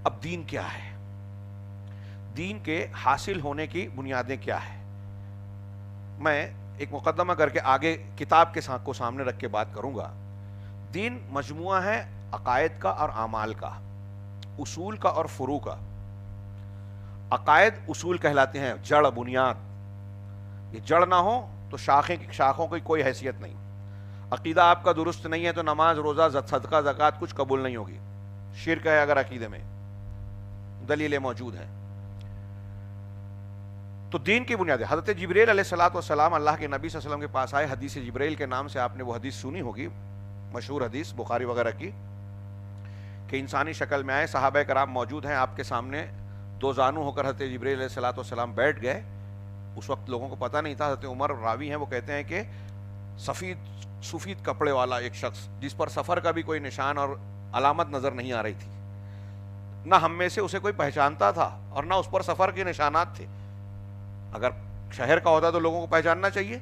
اب دین کیا ہے؟ دین کے حاصل ہونے کی بنیادیں کیا ہے؟ میں ایک مقدمہ کر کے آگے کتاب کے کو سامنے رکھ کے بات کروں گا. دین مجموعہ ہے عقائد کا اور اعمال کا، اصول کا اور فروع کا. عقائد اصول کہلاتے ہیں، جڑ، بنیاد. یہ جڑ نہ ہو تو شاخوں کی کوئی حیثیت نہیں. عقیدہ آپ کا درست نہیں ہے تو نماز، روزہ، صدقہ، زکوٰۃ کچھ قبول نہیں ہوگی. شرک ہے اگر عقیدے میں، دلیلیں موجود ہیں. تو دین کی بنیاد ہے. حضرت جبرائیل علیہ الصلوۃ والسلام اللہ کے نبی صلی اللہ علیہ وسلم کے پاس آئے. حدیث جبرائیل کے نام سے آپ نے وہ حدیث سنی ہوگی، مشہور حدیث بخاری وغیرہ کی، کہ انسانی شکل میں آئے، صحابہ کرام موجود ہیں آپ کے سامنے، دو زانو ہو کر حضرت جبرائیل علیہ الصلوۃ والسلام بیٹھ گئے. اس وقت لوگوں کو پتہ نہیں تھا. حضرت عمر راوی ہیں، وہ کہتے ہیں کہ سفید کپڑے والا ایک شخص جس پر سفر کا بھی کوئی نشان اور علامت نظر نہیں آ رہی تھی. نہ ہم میں سے اسے کوئی پہچانتا تھا اور نہ اس پر سفر کے نشانات تھے. اگر شہر کا ہوتا تو لوگوں کو پہچاننا چاہیے،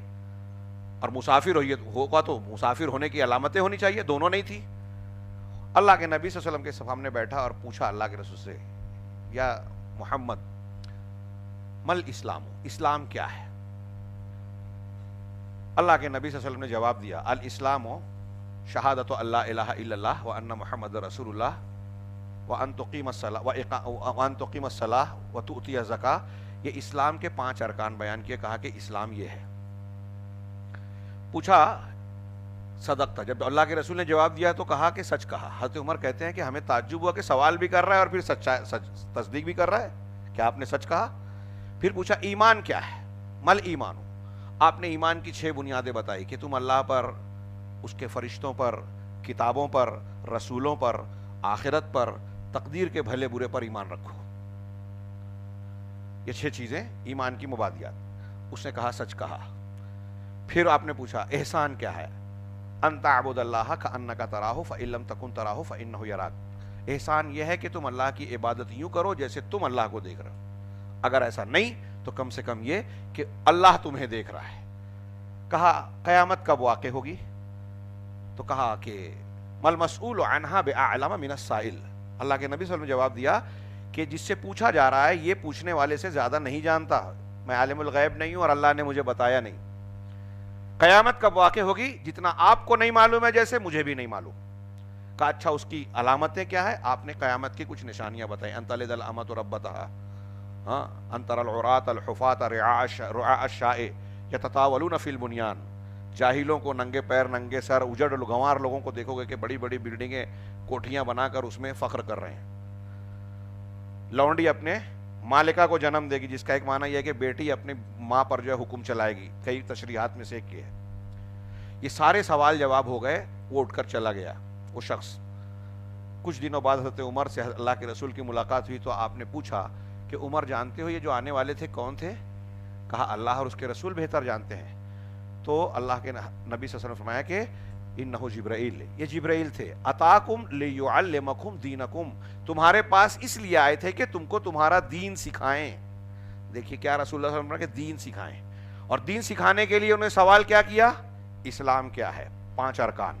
اور مسافر ہوگا تو مسافر ہونے کی علامتیں ہونی چاہیے. دونوں نہیں تھی. اللہ کے نبی صلی اللہ علیہ وسلم کے سامنے بیٹھا اور پوچھا اللہ کے رسول سے، یا محمد مل اسلام، اسلام کیا ہے؟ اللہ کے نبی صلی اللہ علیہ وسلم نے جواب دیا، الاسلام شہادت اللہ الہ الا اللہ وان محمد رسول اللہ وان تقیم الصلاۃ وتؤتی الزکاۃ. یہ اسلام کے 5 ارکان بیان کیے، کہا کہ اسلام یہ ہے. پوچھا صدقت، جب اللہ کے رسول نے جواب دیا تو کہا کہ سچ کہا. حضرت عمر کہتے ہیں کہ ہمیں تعجب ہوا کہ سوال بھی کر رہا ہے اور پھر تصدیق بھی کر رہا ہے کہ آپ نے سچ کہا. پھر پوچھا ایمان کیا ہے؟ مل ایمان. آپ نے ایمان کی 6 بنیادیں بتائی کہ تم اللہ پر، اس کے فرشتوں پر، کتابوں پر، رسولوں پر، آخرت پر، تقدیر کے بھلے برے پر ایمان رکھو. یہ 6 چیزیں ایمان کی مبادیات. اس نے کہا سچ کہا. پھر آپ نے پوچھا احسان کیا ہے؟ ان تعبد اللہ کأنک تراہ فإن لم تکن تراہ فإنہ یراک. احسان یہ ہے کہ تم اللہ کی عبادت یوں کرو جیسے تم اللہ کو دیکھ رہے ہو. اگر ایسا نہیں تو کم سے کم یہ کہ اللہ تمہیں دیکھ رہا ہے. کہا قیامت کب واقع ہوگی؟ تو کہا کہ مل مسئول عنہا بأعلم من السائل. اللہ کے نبی صلی اللہ علیہ وسلم نے جواب دیا کہ جس سے پوچھا جا رہا ہے یہ پوچھنے والے سے زیادہ نہیں جانتا. میں عالم الغیب نہیں ہوں اور اللہ نے مجھے بتایا نہیں. قیامت کب واقع ہوگی جتنا آپ کو نہیں معلوم ہے جیسے مجھے بھی نہیں معلوم. کہا اچھا اس کی علامتیں کیا ہے؟ آپ نے قیامت کی کچھ نشانیاں بتائیں. ان تلد الامۃ ربتہا، ان تری العراۃ الحفاۃ رعاء الشاء یتطاولون فی البنیان. جاہلوں کو ننگے پیر، ننگے سر، اجڑ گنوار لوگوں کو دیکھو گے کہ بڑی بڑی بلڈنگیں، کوٹھیاں بنا کر اس میں فخر کر رہے ہیں. لونڈی اپنے مالکہ کو جنم دے گی، جس کا ایک معنی یہ ہے کہ بیٹی اپنی ماں پر جو ہے حکم چلائے گی. کئی تشریحات میں سے ایک یہ ہے. یہ سارے سوال جواب ہو گئے. وہ اٹھ کر چلا گیا وہ شخص. کچھ دنوں بعد حضرت عمر سے اللہ کے رسول کی ملاقات ہوئی تو آپ نے پوچھا کہ عمر جانتے ہو یہ جو آنے والے تھے کون تھے؟ کہا اللہ اور اس کے رسول بہتر جانتے ہیں. تو اللہ کے نبی صلی اللہ علیہ وسلم نے فرمایا کہ انہو جبرائیل، یہ جبرائیل تھے. اتاکم لیعلمکم دینکم، تمہارے پاس اس لیے آئے تھے کہ تم کو تمہارا دین سکھائیں. دیکھیے کیا رسول اللہ صلی اللہ علیہ وسلم نے دین سکھائیں. اور دین سکھانے کے لیے انہوں نے سوال کیا کیا؟ اسلام کیا ہے؟ 5 ارکان.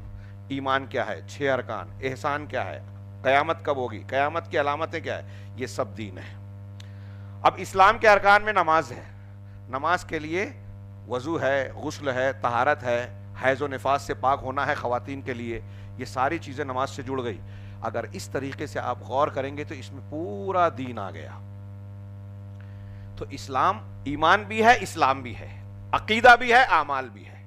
ایمان کیا ہے؟ 6 ارکان. احسان کیا ہے؟ قیامت کب ہوگی؟ قیامت کی علامتیں کیا ہے؟ یہ سب دین ہے. اب اسلام کے ارکان میں نماز ہے. نماز کے لیے وضو ہے، غسل ہے، طہارت ہے، حیض و نفاس سے پاک ہونا ہے خواتین کے لیے. یہ ساری چیزیں نماز سے جڑ گئی. اگر اس طریقے سے آپ غور کریں گے تو اس میں پورا دین آ گیا. تو اسلام ایمان بھی ہے، اسلام بھی ہے، عقیدہ بھی ہے، اعمال بھی ہے.